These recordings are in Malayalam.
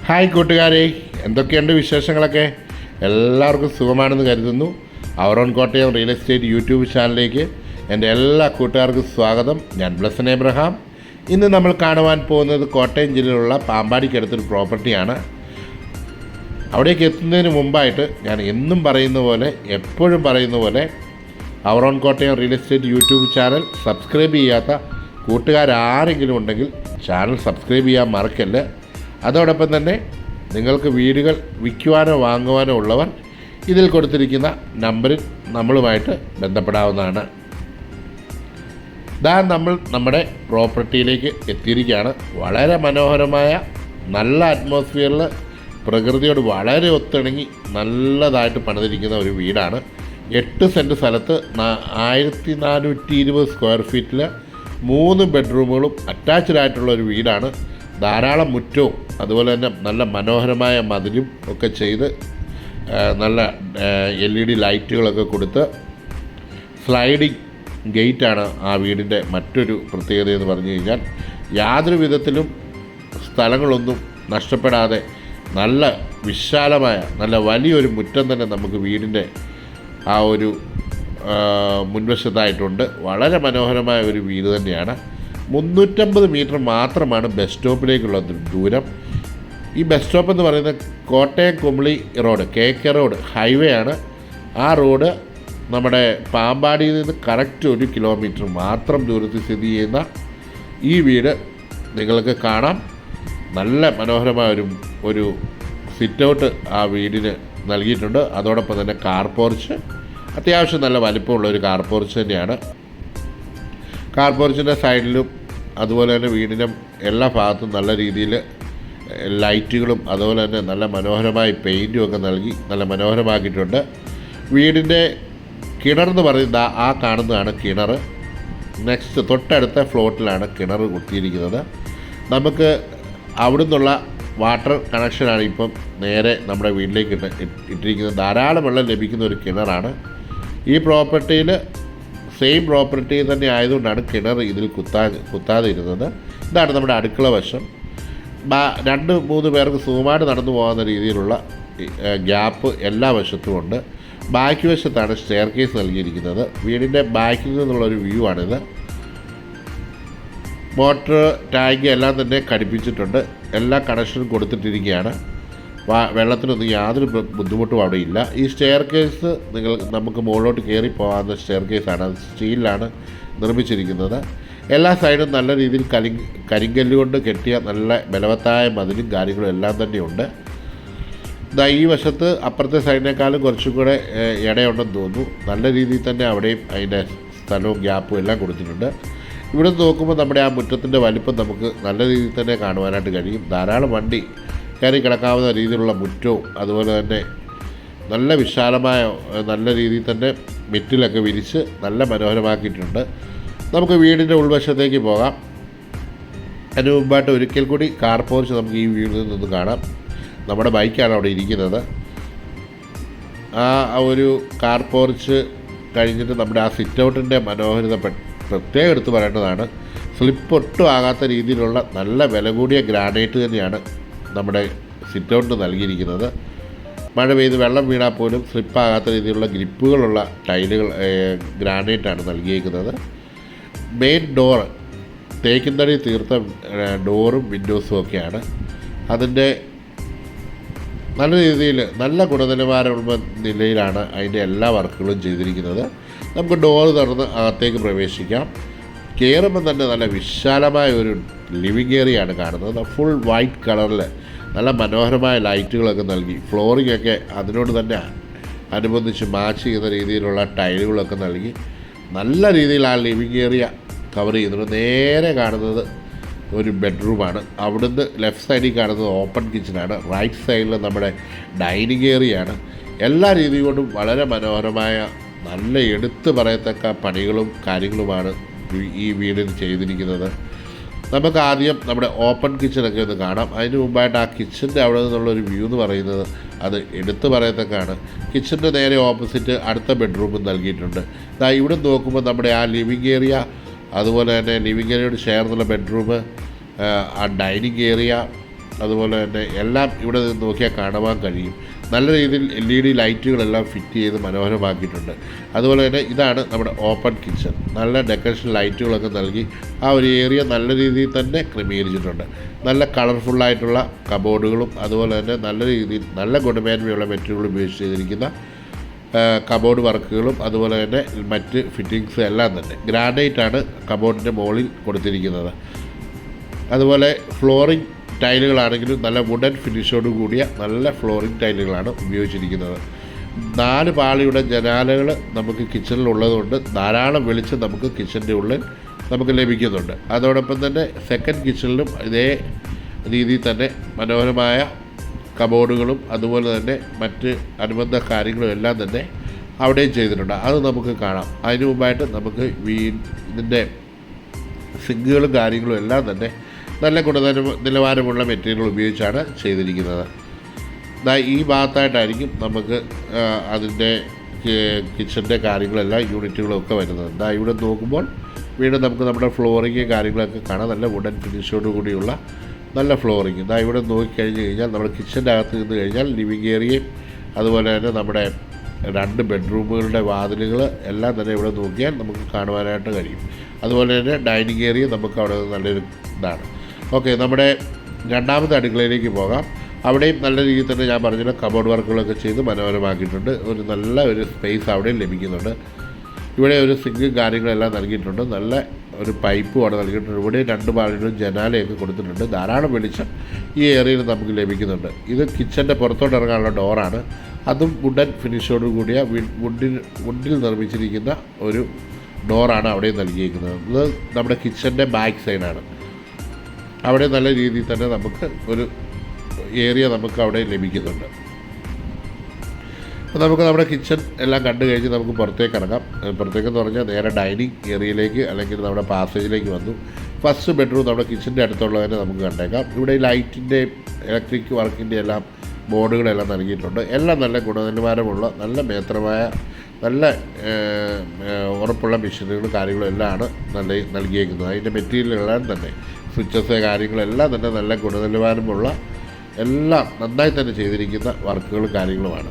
ഹായ് കൂട്ടുകാരെ, എന്തൊക്കെയുണ്ട് വിശേഷങ്ങളൊക്കെ? എല്ലാവർക്കും സുഖമാണെന്ന് കരുതുന്നു. Our own Kottayam real estate YouTube ചാനലിലേക്ക് എൻ്റെ എല്ലാ കൂട്ടുകാർക്കും സ്വാഗതം. ഞാൻ ബ്ലസൻ എബ്രഹാം. ഇന്ന് നമ്മൾ കാണുവാൻ പോകുന്നത് കോട്ടയം ജില്ലയിലുള്ള പാമ്പാടിക്കടുത്തൊരു പ്രോപ്പർട്ടിയാണ്. അവിടേക്ക് എത്തുന്നതിന് മുമ്പായിട്ട് ഞാൻ എന്നും പറയുന്ന പോലെ, എപ്പോഴും പറയുന്ന പോലെ, our own Kottayam real estate YouTube channel subscribe ചെയ്യാത്ത കൂട്ടുകാരാരെങ്കിലും ഉണ്ടെങ്കിൽ ചാനൽ സബ്സ്ക്രൈബ് ചെയ്യാൻ മറക്കല്ല. അതോടൊപ്പം തന്നെ നിങ്ങൾക്ക് വീടുകൾ വിൽക്കുവാനോ വാങ്ങുവാനോ ഉള്ളവർ ഇതിൽ കൊടുത്തിരിക്കുന്ന നമ്പറിൽ നമ്മളുമായിട്ട് ബന്ധപ്പെടാവുന്നതാണ്. നമ്മൾ നമ്മുടെ പ്രോപ്പർട്ടിയിലേക്ക് എത്തിയിരിക്കുകയാണ്. വളരെ മനോഹരമായ നല്ല അറ്റ്മോസ്ഫിയറിൽ പ്രകൃതിയോട് വളരെ ഒത്തിണങ്ങി നല്ലതായിട്ട് പണിതിരിക്കുന്ന ഒരു വീടാണ്. 8 സെൻറ്റ് സ്ഥലത്ത് 1420 സ്ക്വയർ ഫീറ്റിൽ 3 ബെഡ്റൂമുകളും അറ്റാച്ച്ഡ് ആയിട്ടുള്ള ഒരു വീടാണ്. ധാരാളം മുറ്റവും അതുപോലെ തന്നെ നല്ല മനോഹരമായ മതിലും ഒക്കെ ചെയ്ത് നല്ല LED ലൈറ്റുകളൊക്കെ കൊടുത്ത് സ്ലൈഡിങ് ഗേറ്റാണ് ആ വീടിൻ്റെ മറ്റൊരു പ്രത്യേകത എന്ന് പറഞ്ഞു കഴിഞ്ഞാൽ. യാതൊരു വിധത്തിലും സ്ഥലങ്ങളൊന്നും നഷ്ടപ്പെടാതെ നല്ല വിശാലമായ നല്ല വലിയൊരു മുറ്റം തന്നെ നമുക്ക് വീടിൻ്റെ ആ ഒരു മുൻവശത്തായിട്ടുണ്ട്. വളരെ മനോഹരമായ ഒരു വീട് തന്നെയാണ്. 350 മീറ്റർ മാത്രമാണ് ബസ് സ്റ്റോപ്പിലേക്കുള്ള ദൂരം. ഈ ബസ് സ്റ്റോപ്പ് എന്ന് പറയുന്നത് Kottayam Kumily road, KK road highway ആണ്. ആ റോഡ് നമ്മുടെ പാമ്പാടിയിൽ നിന്ന് കറക്റ്റ് 1 കിലോമീറ്റർ മാത്രം ദൂരത്തിൽ സ്ഥിതി ചെയ്യുന്ന ഈ വീട് നിങ്ങൾക്ക് കാണാം. നല്ല മനോഹരമായ ഒരു സിറ്റ് ഔട്ട് ആ വീടിന് നൽകിയിട്ടുണ്ട്. അതോടൊപ്പം തന്നെ കാർ പോർച്ച്, അത്യാവശ്യം നല്ല വലിപ്പമുള്ള ഒരു കാർ പോർച്ച് തന്നെയാണ്. കാർ പോർച്ചിൻ്റെ സൈഡിലും അതുപോലെ തന്നെ വീടിൻ്റെ എല്ലാ ഭാഗത്തും നല്ല രീതിയിൽ ലൈറ്റുകളും അതുപോലെ തന്നെ നല്ല മനോഹരമായി പെയിൻറ്റും ഒക്കെ നൽകി നല്ല മനോഹരമാക്കിയിട്ടുണ്ട്. വീടിൻ്റെ കിണറെന്ന് പറയുന്നത് ആ കാണുന്നതാണ് കിണർ. നെക്സ്റ്റ് തൊട്ടടുത്ത ഫ്ലോട്ടിലാണ് കിണർ കുത്തിയിരിക്കുന്നത്. നമുക്ക് അവിടെ നിന്നുള്ള വാട്ടർ കണക്ഷനാണ് ഇപ്പം നേരെ നമ്മുടെ വീട്ടിലേക്ക് ഇട്ടിരിക്കുന്നത്. ധാരാളം വെള്ളം ലഭിക്കുന്ന ഒരു കിണറാണ്. ഈ പ്രോപ്പർട്ടിയിൽ സെയിം പ്രോപ്പർട്ടി തന്നെ ആയതുകൊണ്ടാണ് കിണർ ഇതിൽ കുത്താതെ ഇരുന്നത്. ഇതാണ് നമ്മുടെ അടുക്കള വശം. 2-3 പേർക്ക് സുഖമായിട്ട് നടന്നു പോകുന്ന രീതിയിലുള്ള ഗ്യാപ്പ് എല്ലാ വശത്തും ഉണ്ട്. ബാക്ക് വശത്താണ് സ്റ്റെയർ കേസ് നൽകിയിരിക്കുന്നത്. വീടിൻ്റെ ബാക്കിൽ നിന്നുള്ളൊരു വ്യൂ ആണിത്. മോട്ടർ ടാങ്ക് എല്ലാം തന്നെ ഘടിപ്പിച്ചിട്ടുണ്ട്. എല്ലാ കണക്ഷനും കൊടുത്തിട്ടിരിക്കുകയാണ്. വെള്ളത്തിനൊന്നും യാതൊരു ബുദ്ധിമുട്ടും അവിടെ ഇല്ല. ഈ സ്റ്റെയർ കേസ് നമുക്ക് മുകളിലോട്ട് കയറി പോകാവുന്ന സ്റ്റെയർ കേസാണ്. അത് സ്റ്റീലിലാണ് നിർമ്മിച്ചിരിക്കുന്നത്. എല്ലാ സൈഡും നല്ല രീതിയിൽ കരിങ്കല്ല് കൊണ്ട് കെട്ടിയ നല്ല ബലവത്തായ മതിലും കാര്യങ്ങളും എല്ലാം തന്നെയുണ്ട്. ഈ വശത്ത് അപ്പുറത്തെ സൈഡിനേക്കാളും കുറച്ചും കൂടെ ഇടയുണ്ടെന്ന് തോന്നുന്നു. നല്ല രീതിയിൽ തന്നെ അവിടെയും അതിൻ്റെ സ്ഥലവും ഗ്യാപ്പും എല്ലാം കൊടുത്തിട്ടുണ്ട്. ഇവിടെ നോക്കുമ്പോൾ നമ്മുടെ ആ മുറ്റത്തിൻ്റെ വലിപ്പം നമുക്ക് നല്ല രീതിയിൽ തന്നെ കാണുവാനായിട്ട് കഴിയും. ധാരാളം വണ്ടി കയറി കിടക്കാവുന്ന രീതിയിലുള്ള മുറ്റവും അതുപോലെ തന്നെ നല്ല വിശാലമായ നല്ല രീതിയിൽ തന്നെ മെറ്റിലൊക്കെ വിരിച്ച് നല്ല മനോഹരമാക്കിയിട്ടുണ്ട്. നമുക്ക് വീടിൻ്റെ ഉൾവശത്തേക്ക് പോകാം. അതിന് മുമ്പായിട്ട് ഒരിക്കൽ കൂടി കാർ പോർച്ച് നമുക്ക് ഈ വീടിൽ നിന്ന് കാണാം. നമ്മുടെ ബൈക്കാണ് അവിടെ ഇരിക്കുന്നത്. ആ ഒരു കാർ പോർച്ച് കഴിഞ്ഞിട്ട് നമ്മുടെ ആ സിറ്റ് ഔട്ടിൻ്റെ മനോഹരിത പ്രത്യേകം എടുത്ത് പറയേണ്ടതാണ്. സ്ലിപ്പ് ഒട്ടും ആകാത്ത രീതിയിലുള്ള നല്ല വില കൂടിയ ഗ്രാനൈറ്റ് തന്നെയാണ് നമ്മുടെ സിറ്റ് ഔട്ട് നൽകിയിരിക്കുന്നത്. മഴ പെയ്ത് വെള്ളം വീണാൽ പോലും സ്ലിപ്പാകാത്ത രീതിയിലുള്ള ഗ്രിപ്പുകളുള്ള ടൈലുകൾ ഗ്രാനൈറ്റാണ് നൽകിയിരിക്കുന്നത്. മെയിൻ ഡോറ് തേക്കിൻതടി തീർത്ത ഡോറും വിൻഡോസും ഒക്കെയാണ്. അതിൻ്റെ നല്ല രീതിയിൽ നല്ല ഗുണനിലവാരമുള്ള നിലയിലാണ് അതിൻ്റെ എല്ലാ വർക്കുകളും ചെയ്തിരിക്കുന്നത്. നമുക്ക് ഡോറ് തുറന്ന് അകത്തേക്ക് പ്രവേശിക്കാം. കയറുമ്പോൾ തന്നെ നല്ല വിശാലമായ ഒരു ലിവിങ് ഏരിയയാണ് കാണുന്നത്. ഫുൾ വൈറ്റ് കളറിൽ നല്ല മനോഹരമായ ലൈറ്റുകളൊക്കെ നൽകി ഫ്ലോറിംഗ് ഒക്കെ അതിനോട് തന്നെ അനുബന്ധിച്ച് മാച്ച് ചെയ്യുന്ന രീതിയിലുള്ള ടൈലുകളൊക്കെ നൽകി നല്ല രീതിയിൽ ആ ലിവിങ് ഏരിയ കവർ ചെയ്യുന്നുണ്ട്. നേരെ കാണുന്നത് ഒരു ബെഡ്റൂമാണ്. അവിടുന്ന് ലെഫ്റ്റ് സൈഡിൽ കാണുന്നത് ഓപ്പൺ കിച്ചനാണ്. റൈറ്റ് സൈഡിൽ നമ്മുടെ ഡൈനിങ് ഏരിയയാണ്. എല്ലാ രീതി കൊണ്ടും വളരെ മനോഹരമായ നല്ല എടുത്തു പറയത്തക്ക പണികളും കാര്യങ്ങളുമാണ് ഈ വീടിന് ചെയ്തിരിക്കുന്നത്. നമുക്ക് ആദ്യം നമ്മുടെ ഓപ്പൺ കിച്ചണൊക്കെ ഒന്ന് കാണാം. അതിന് മുമ്പായിട്ട് ആ കിച്ചൻ്റെ അവിടെ നിന്നുള്ളൊരു വ്യൂ എന്ന് പറയുന്നത് അത് എടുത്തു പറയത്തക്കാണ്. കിച്ചൻ്റെ നേരെ ഓപ്പോസിറ്റ് അടുത്ത ബെഡ്റൂമും നൽകിയിട്ടുണ്ട്. ഇവിടെ നോക്കുമ്പോൾ നമ്മുടെ ആ ലിവിങ് ഏരിയ, അതുപോലെ തന്നെ ലിവിങ് ഏരിയയോട് ചേർന്നുള്ള ബെഡ്റൂം, ആ ഡൈനിങ് ഏരിയ, അതുപോലെ തന്നെ എല്ലാം ഇവിടെ നിന്ന് നോക്കിയാൽ കാണുവാൻ കഴിയും. നല്ല രീതിയിൽ LED ലൈറ്റുകളെല്ലാം ഫിറ്റ് ചെയ്ത് മനോഹരമാക്കിയിട്ടുണ്ട്. അതുപോലെ തന്നെ ഇതാണ് നമ്മുടെ ഓപ്പൺ കിച്ചൺ. നല്ല ഡെക്കറേഷൻ ലൈറ്റുകളൊക്കെ നൽകി ആ ഒരു ഏരിയ നല്ല രീതിയിൽ തന്നെ ക്രമീകരിച്ചിട്ടുണ്ട്. നല്ല കളർഫുള്ളായിട്ടുള്ള കബോർഡുകളും അതുപോലെ തന്നെ നല്ല രീതിയിൽ നല്ല ഗുണമേന്മയുള്ള മെറ്റീരിയൽ ഉപയോഗിച്ച് ചെയ്തിരിക്കുന്ന കബോർഡ് വർക്കുകളും അതുപോലെ തന്നെ മറ്റ് ഫിറ്റിങ്സ് എല്ലാം തന്നെ ഗ്രാനൈറ്റാണ് കബോർഡിൻ്റെ മുകളിൽ കൊടുത്തിരിക്കുന്നത്. അതുപോലെ ഫ്ലോറിംഗ് ടൈലുകളാണെങ്കിലും നല്ല വുഡൻ ഫിനിഷോട് കൂടിയ നല്ല ഫ്ലോറിംഗ് ടൈലുകളാണ് ഉപയോഗിച്ചിരിക്കുന്നത്. 4 പാളിയുടെ ജനാലകൾ നമുക്ക് കിച്ചണിലുള്ളതുകൊണ്ട് ധാരാളം വെളിച്ചം നമുക്ക് കിച്ചൻ്റെ ഉള്ളിൽ നമുക്ക് ലഭിക്കുന്നുണ്ട്. അതോടൊപ്പം തന്നെ സെക്കൻഡ് കിച്ചണിലും ഇതേ രീതിയിൽ തന്നെ മനോഹരമായ കബോർഡുകളും അതുപോലെ തന്നെ മറ്റ് അനുബന്ധ കാര്യങ്ങളും എല്ലാം തന്നെ അവിടെയും ചെയ്തിട്ടുണ്ട്. അത് നമുക്ക് കാണാം. അതിനു മുമ്പായിട്ട് നമുക്ക് ഇതിൻ്റെ സിങ്കുകളും കാര്യങ്ങളും എല്ലാം തന്നെ നല്ല നിലവാരമുള്ള മെറ്റീരിയൽ ഉപയോഗിച്ചാണ് ചെയ്തിരിക്കുന്നത്. ഈ ഭാഗത്തായിട്ടായിരിക്കും നമുക്ക് അതിൻ്റെ കിച്ചൻ്റെ കാര്യങ്ങളെല്ലാം യൂണിറ്റുകളൊക്കെ വരുന്നത്. ഇവിടെ നോക്കുമ്പോൾ വീണ്ടും നമുക്ക് നമ്മുടെ ഫ്ലോറിങ് കാര്യങ്ങളൊക്കെ കാണാം. നല്ല വുഡൻ ഫിനിഷോട് കൂടിയുള്ള നല്ല ഫ്ലോറിങ്. ഇവിടെ നോക്കിക്കഴിഞ്ഞ് കഴിഞ്ഞാൽ നമ്മുടെ കിച്ചൻ്റെ അകത്ത് നിന്ന് കഴിഞ്ഞാൽ ലിവിങ് ഏരിയയും അതുപോലെ തന്നെ നമ്മുടെ 2 ബെഡ്റൂമുകളുടെ വാതിലുകൾ എല്ലാം തന്നെ ഇവിടെ നോക്കിയാൽ നമുക്ക് കാണുവാനായിട്ട് കഴിയും. അതുപോലെ തന്നെ ഡൈനിങ് ഏരിയ നമുക്ക് അവിടെ നല്ലൊരു ഇതാണ്. ഓക്കെ, നമ്മുടെ രണ്ടാമത്തെ അടുക്കളയിലേക്ക് പോകാം. അവിടെയും നല്ല രീതിയിൽ തന്നെ ഞാൻ പറഞ്ഞ കബോർഡ് വർക്കുകളൊക്കെ ചെയ്ത് മനോഹരമാക്കിയിട്ടുണ്ട്. ഒരു നല്ല ഒരു സ്പേസ് അവിടെയും ലഭിക്കുന്നുണ്ട്. ഇവിടെ ഒരു സിങ്കും കാര്യങ്ങളെല്ലാം നൽകിയിട്ടുണ്ട്. നല്ല ഒരു പൈപ്പും അവിടെ നൽകിയിട്ടുണ്ട്. ഇവിടെ 2 പാളികളും ജനാലയൊക്കെ കൊടുത്തിട്ടുണ്ട്. ധാരാളം വെളിച്ചം ഈ ഏരിയയിൽ നമുക്ക് ലഭിക്കുന്നുണ്ട്. ഇത് കിച്ചൻ്റെ പുറത്തോട്ട് ഇറങ്ങാനുള്ള ഡോറാണ്. അതും വുഡൻ ഫിനിഷോട് കൂടിയ വുഡിൽ നിർമ്മിച്ചിരിക്കുന്ന ഒരു ഡോറാണ് അവിടെ നൽകിയിരിക്കുന്നത്. ഇത് നമ്മുടെ കിച്ചൻ്റെ ബാക്ക് സൈഡാണ്. അവിടെ നല്ല രീതിയിൽ തന്നെ നമുക്ക് ഒരു ഏരിയ നമുക്ക് അവിടെ ലഭിക്കുന്നുണ്ട്. അപ്പോൾ നമുക്ക് നമ്മുടെ കിച്ചൺ എല്ലാം കണ്ടു കഴിഞ്ഞ് നമുക്ക് പുറത്തേക്ക് ഇറങ്ങാം. പുറത്തേക്കെന്ന് പറഞ്ഞാൽ നേരെ ഡൈനിങ് ഏരിയയിലേക്ക് അല്ലെങ്കിൽ നമ്മുടെ പാസേജിലേക്ക് വന്നു. ഫസ്റ്റ് ബെഡ്റൂം നമ്മുടെ കിച്ചൻ്റെ അടുത്തുള്ളത് തന്നെ നമുക്ക് കണ്ടേക്കാം. ഇവിടെ ലൈറ്റിൻ്റെയും ഇലക്ട്രിക് വർക്കിൻ്റെ എല്ലാം ബോർഡുകളെല്ലാം നൽകിയിട്ടുണ്ട്. എല്ലാം നല്ല ഗുണനിലവാരമുള്ള നല്ല മേത്രമായ നല്ല ഉറപ്പുള്ള മെഷീനുകളും കാര്യങ്ങളും എല്ലാമാണ് നൽകിയേക്കുന്നത്. അതിൻ്റെ മെറ്റീരിയലുകളെല്ലാം തന്നെ സ്വിച്ചസ് കാര്യങ്ങളെല്ലാം തന്നെ നല്ല ഗുണനിലവാരമുള്ള എല്ലാം നന്നായി തന്നെ ചെയ്തിരിക്കുന്ന വർക്കുകളും കാര്യങ്ങളുമാണ്.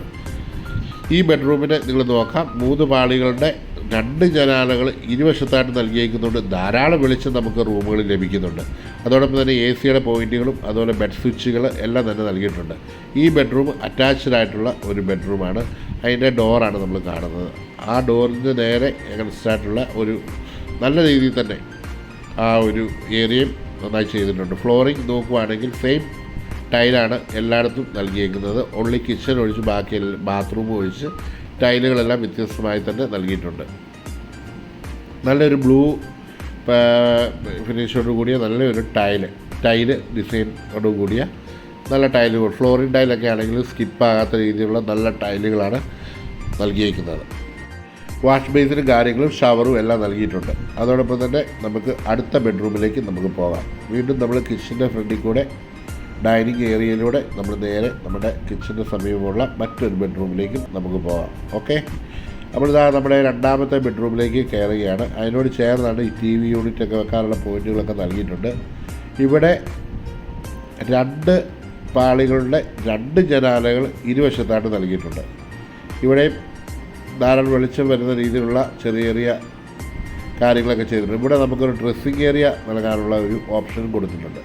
ഈ ബെഡ്റൂമിന് നിങ്ങൾ നോക്കാം. 3 പാളികളുടെ 2 ജനാലകൾ ഇരുവശത്തായിട്ട് നൽകിയിരിക്കുന്നുണ്ട്. ധാരാളം വെളിച്ചം നമുക്ക് റൂമുകളിൽ ലഭിക്കുന്നുണ്ട്. അതോടൊപ്പം തന്നെ AC-യുടെ പോയിൻറ്റുകളും അതുപോലെ ബെഡ് സ്വിച്ചുകൾ എല്ലാം തന്നെ നൽകിയിട്ടുണ്ട്. ഈ ബെഡ്റൂം അറ്റാച്ച്ഡ് ആയിട്ടുള്ള ഒരു ബെഡ്റൂമാണ്. അതിൻ്റെ ഡോറാണ് നമ്മൾ കാണുന്നത്. ആ ഡോറിന് നേരെ എഗൻസ്റ്റായിട്ടുള്ള ഒരു നല്ല രീതിയിൽ തന്നെ ആ ഒരു ഏരിയയും നന്നായി ചെയ്തിട്ടുണ്ട്. ഫ്ലോറിംഗ് നോക്കുവാണെങ്കിൽ സെയിം ടൈലാണ് എല്ലായിടത്തും നൽകിയിരിക്കുന്നത്. ഓൺലി കിച്ചൺ ഒഴിച്ച് ബാക്കി ബാത്റൂം ഒഴിച്ച് ടൈലുകളെല്ലാം വ്യത്യസ്തമായി തന്നെ നൽകിയിട്ടുണ്ട്. നല്ലൊരു ബ്ലൂ ഫിനിഷോട് കൂടിയ നല്ലൊരു ടൈല് ഡിസൈനോട് കൂടിയ നല്ല ടൈലുകൾ, ഫ്ലോറിംഗ് ടൈലൊക്കെ ആണെങ്കിൽ സ്കിപ്പാകാത്ത രീതിയിലുള്ള നല്ല ടൈലുകളാണ് നൽകിയിരിക്കുന്നത്. വാഷ് ബേസിനും കാര്യങ്ങളും ഷവറും എല്ലാം നൽകിയിട്ടുണ്ട്. അതോടൊപ്പം തന്നെ നമുക്ക് അടുത്ത ബെഡ്റൂമിലേക്ക് നമുക്ക് പോകാം. വീണ്ടും നമ്മൾ കിച്ചൻ്റെ ഫ്രണ്ടിൽ കൂടെ ഡൈനിങ് ഏരിയയിലൂടെ നമ്മൾ നേരെ നമ്മുടെ കിച്ചൻ്റെ സമീപമുള്ള മറ്റൊരു ബെഡ്റൂമിലേക്കും നമുക്ക് പോകാം. ഓക്കെ, നമ്മളിതാ നമ്മുടെ രണ്ടാമത്തെ ബെഡ്റൂമിലേക്ക് കയറുകയാണ്. അതിനോട് ചേർന്നാണ് ഈ TV യൂണിറ്റൊക്കെ വെക്കാനുള്ള പോയിൻറ്റുകളൊക്കെ നൽകിയിട്ടുണ്ട്. ഇവിടെ 2 പാളികളുടെ 2 ജനാലകൾ ഇരുവശത്തായിട്ട് നൽകിയിട്ടുണ്ട്. ഇവിടെയും ധാരാളം വെളിച്ചം വരുന്ന രീതിയിലുള്ള ചെറിയ ചെറിയ കാര്യങ്ങളൊക്കെ ചെയ്തിട്ടുണ്ട്. ഇവിടെ നമുക്കൊരു ഡ്രസ്സിങ് ഏരിയ നൽകാനുള്ള ഒരു ഓപ്ഷൻ കൊടുത്തിട്ടുണ്ട്.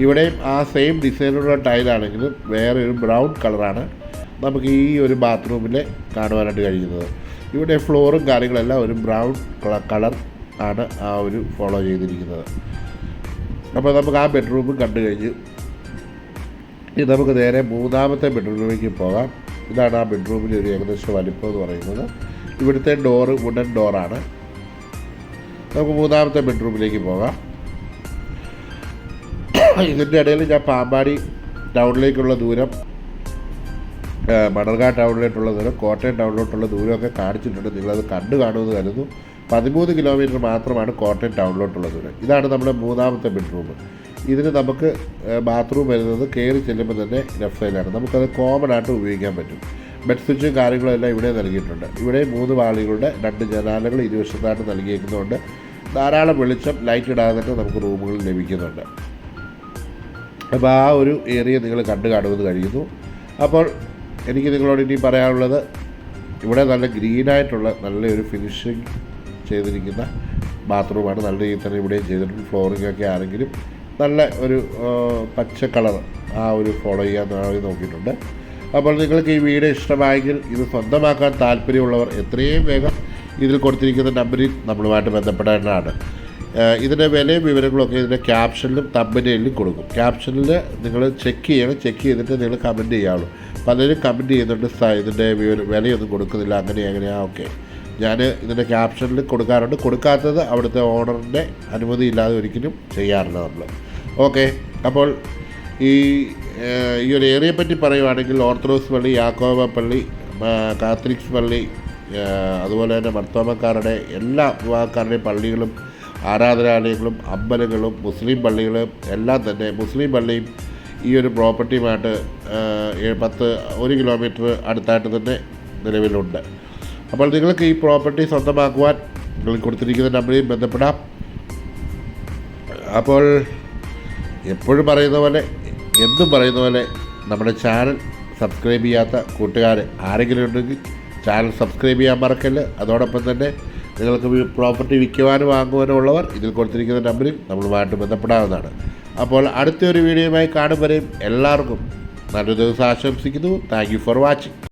ഇവിടെയും ആ സെയിം ഡിസൈനുള്ള ടൈലാണെങ്കിലും വേറെ ഒരു ബ്രൗൺ കളറാണ് നമുക്ക് ഈ ഒരു ബാത്റൂമിൽ കാണുവാനായിട്ട് കഴിയുന്നത്. ഇവിടെ ഫ്ലോറും കാര്യങ്ങളെല്ലാം ഒരു ബ്രൗൺ കളർ ആണ് ആ ഒരു ഫോളോ ചെയ്തിരിക്കുന്നത്. അപ്പോൾ നമുക്ക് ആ ബെഡ്റൂമും കണ്ടു കഴിഞ്ഞു. ഇനി നമുക്ക് നേരെ മൂന്നാമത്തെ ബെഡ്റൂമിലേക്ക് പോകാം. ഇതാണ് ആ ബെഡ്റൂമിൻ്റെ ഒരു ഏകദേശം വലിപ്പം എന്ന് പറയുന്നത്. ഇവിടുത്തെ ഡോറ് വുഡൻ ഡോറാണ്. നമുക്ക് മൂന്നാമത്തെ ബെഡ്റൂമിലേക്ക് പോകാം. ഇതിൻ്റെ ഇടയിൽ ഞാൻ പാമ്പാടി ടൗണിലേക്കുള്ള ദൂരം, മണർകാട് ടൗണിലോട്ടുള്ള ദൂരം, കോട്ടയം ടൗണിലോട്ടുള്ള ദൂരമൊക്കെ കാണിച്ചിട്ടുണ്ട്. നിങ്ങളത് കണ്ടു കാണുമെന്ന് കരുതുന്നു. 13 കിലോമീറ്റർ മാത്രമാണ് കോട്ടയം ടൗണിലോട്ടുള്ള ദൂരം. ഇതാണ് നമ്മുടെ മൂന്നാമത്തെ ബെഡ്റൂം. ഇതിന് നമുക്ക് ബാത്റൂം വരുന്നത് കയറി ചെല്ലുമ്പോൾ തന്നെ ലെഫ്റ്റ് സൈഡിലാണ്. നമുക്കത് കോമൺ ആയിട്ട് ഉപയോഗിക്കാൻ പറ്റും. ബെഡ് സ്വിച്ചും കാര്യങ്ങളും എല്ലാം ഇവിടെ നൽകിയിട്ടുണ്ട്. ഇവിടെ 3 പാളികളുടെ 2 ജനാലകൾ ഇരുവശത്തായിട്ട് നൽകിയിരിക്കുന്നതുകൊണ്ട് ധാരാളം വെളിച്ചം ലൈറ്റ് ഇടാതെ തന്നെ നമുക്ക് റൂമുകളിൽ ലഭിക്കുന്നുണ്ട്. അപ്പോൾ ആ ഒരു ഏരിയ നിങ്ങൾ കണ്ടു കാണുമെന്ന് കഴിയുന്നു. അപ്പോൾ എനിക്ക് നിങ്ങളോട് ഇനി പറയാനുള്ളത്, ഇവിടെ നല്ല ഗ്രീനായിട്ടുള്ള നല്ലൊരു ഫിനിഷിങ് ചെയ്തിരിക്കുന്ന ബാത്റൂമാണ്. നല്ല രീതിയിൽ തന്നെ ഇവിടെയും ചെയ്തിട്ടുണ്ട്. ഫ്ലോറിങ്ങൊക്കെ ആണെങ്കിലും നല്ല ഒരു പച്ച കളർ ആ ഒരു ഫോളോ ചെയ്യാൻ നോക്കിയിട്ടുണ്ട്. അപ്പോൾ നിങ്ങൾക്ക് ഈ വീഡിയോ ഇഷ്ടമായെങ്കിൽ ഇത് സ്വന്തമാക്കാൻ താല്പര്യമുള്ളവർ എത്രയും വേഗം ഇതിൽ കൊടുത്തിരിക്കുന്ന നമ്പറിൽ നമ്മളുമായിട്ട് ബന്ധപ്പെടേണ്ടതാണ്. ഇതിൻ്റെ വിലയും വിവരങ്ങളൊക്കെ ഇതിൻ്റെ ക്യാപ്ഷനിലും തമ്പനെയിലും കൊടുക്കും. ക്യാപ്ഷനിൽ നിങ്ങൾ ചെക്ക് ചെയ്തിട്ട് നിങ്ങൾ കമൻറ്റ് ചെയ്യാവുള്ളൂ. പലരും കമൻറ്റ് ചെയ്യുന്നുണ്ട് ഇതിൻ്റെ വിലയൊന്നും കൊടുക്കുന്നില്ല, അങ്ങനെയാണ്. ഓക്കെ, ഞാൻ ഇതിൻ്റെ ക്യാപ്ഷനിൽ കൊടുക്കാറുണ്ട്. കൊടുക്കാത്തത് അവിടുത്തെ ഓണറിൻ്റെ അനുമതിയില്ലാതെ ഒരിക്കലും ചെയ്യാറില്ല നമ്മൾ. ഓക്കെ, അപ്പോൾ ഈ ഒരു ഏരിയയെ പറ്റി പറയുവാണെങ്കിൽ ഓർത്തഡോക്സ് പള്ളി, യാക്കോബ പള്ളി, കാത്തലിക്സ് പള്ളി, അതുപോലെ തന്നെ മർത്തോമക്കാരുടെ എല്ലാ വിഭാഗക്കാരുടെയും പള്ളികളും ആരാധനാലയങ്ങളും അമ്പലങ്ങളും മുസ്ലിം പള്ളികളും എല്ലാം തന്നെ, മുസ്ലിം പള്ളിയും ഈ ഒരു പ്രോപ്പർട്ടിയുമായിട്ട് 1 കിലോമീറ്റർ അടുത്തായിട്ട് തന്നെ നിലവിലുണ്ട്. അപ്പോൾ നിങ്ങൾക്ക് ഈ പ്രോപ്പർട്ടി സ്വന്തമാക്കുവാൻ നിങ്ങൾ കൊടുത്തിരിക്കുന്ന നമ്പറിൽ ബന്ധപ്പെടാം. അപ്പോൾ എപ്പോഴും പറയുന്ന പോലെ, എന്നും പറയുന്ന പോലെ, നമ്മുടെ ചാനൽ സബ്സ്ക്രൈബ് ചെയ്യാത്ത കൂട്ടുകാർ ആരെങ്കിലും ഉണ്ടെങ്കിൽ ചാനൽ സബ്സ്ക്രൈബ് ചെയ്യാൻ മറക്കല്ല്. അതോടൊപ്പം തന്നെ നിങ്ങൾക്ക് പ്രോപ്പർട്ടി വിൽക്കുവാനും വാങ്ങുവാനും ഉള്ളവർ ഇതിൽ കൊടുത്തിരിക്കുന്ന നമ്പറിൽ നമ്മളുമായിട്ട് ബന്ധപ്പെടാവുന്നതാണ്. അപ്പോൾ അടുത്തൊരു വീഡിയോയുമായി കാണും വരെയും എല്ലാവർക്കും നല്ലൊരു ദിവസം ആശംസിക്കുന്നു. Thank you for watching.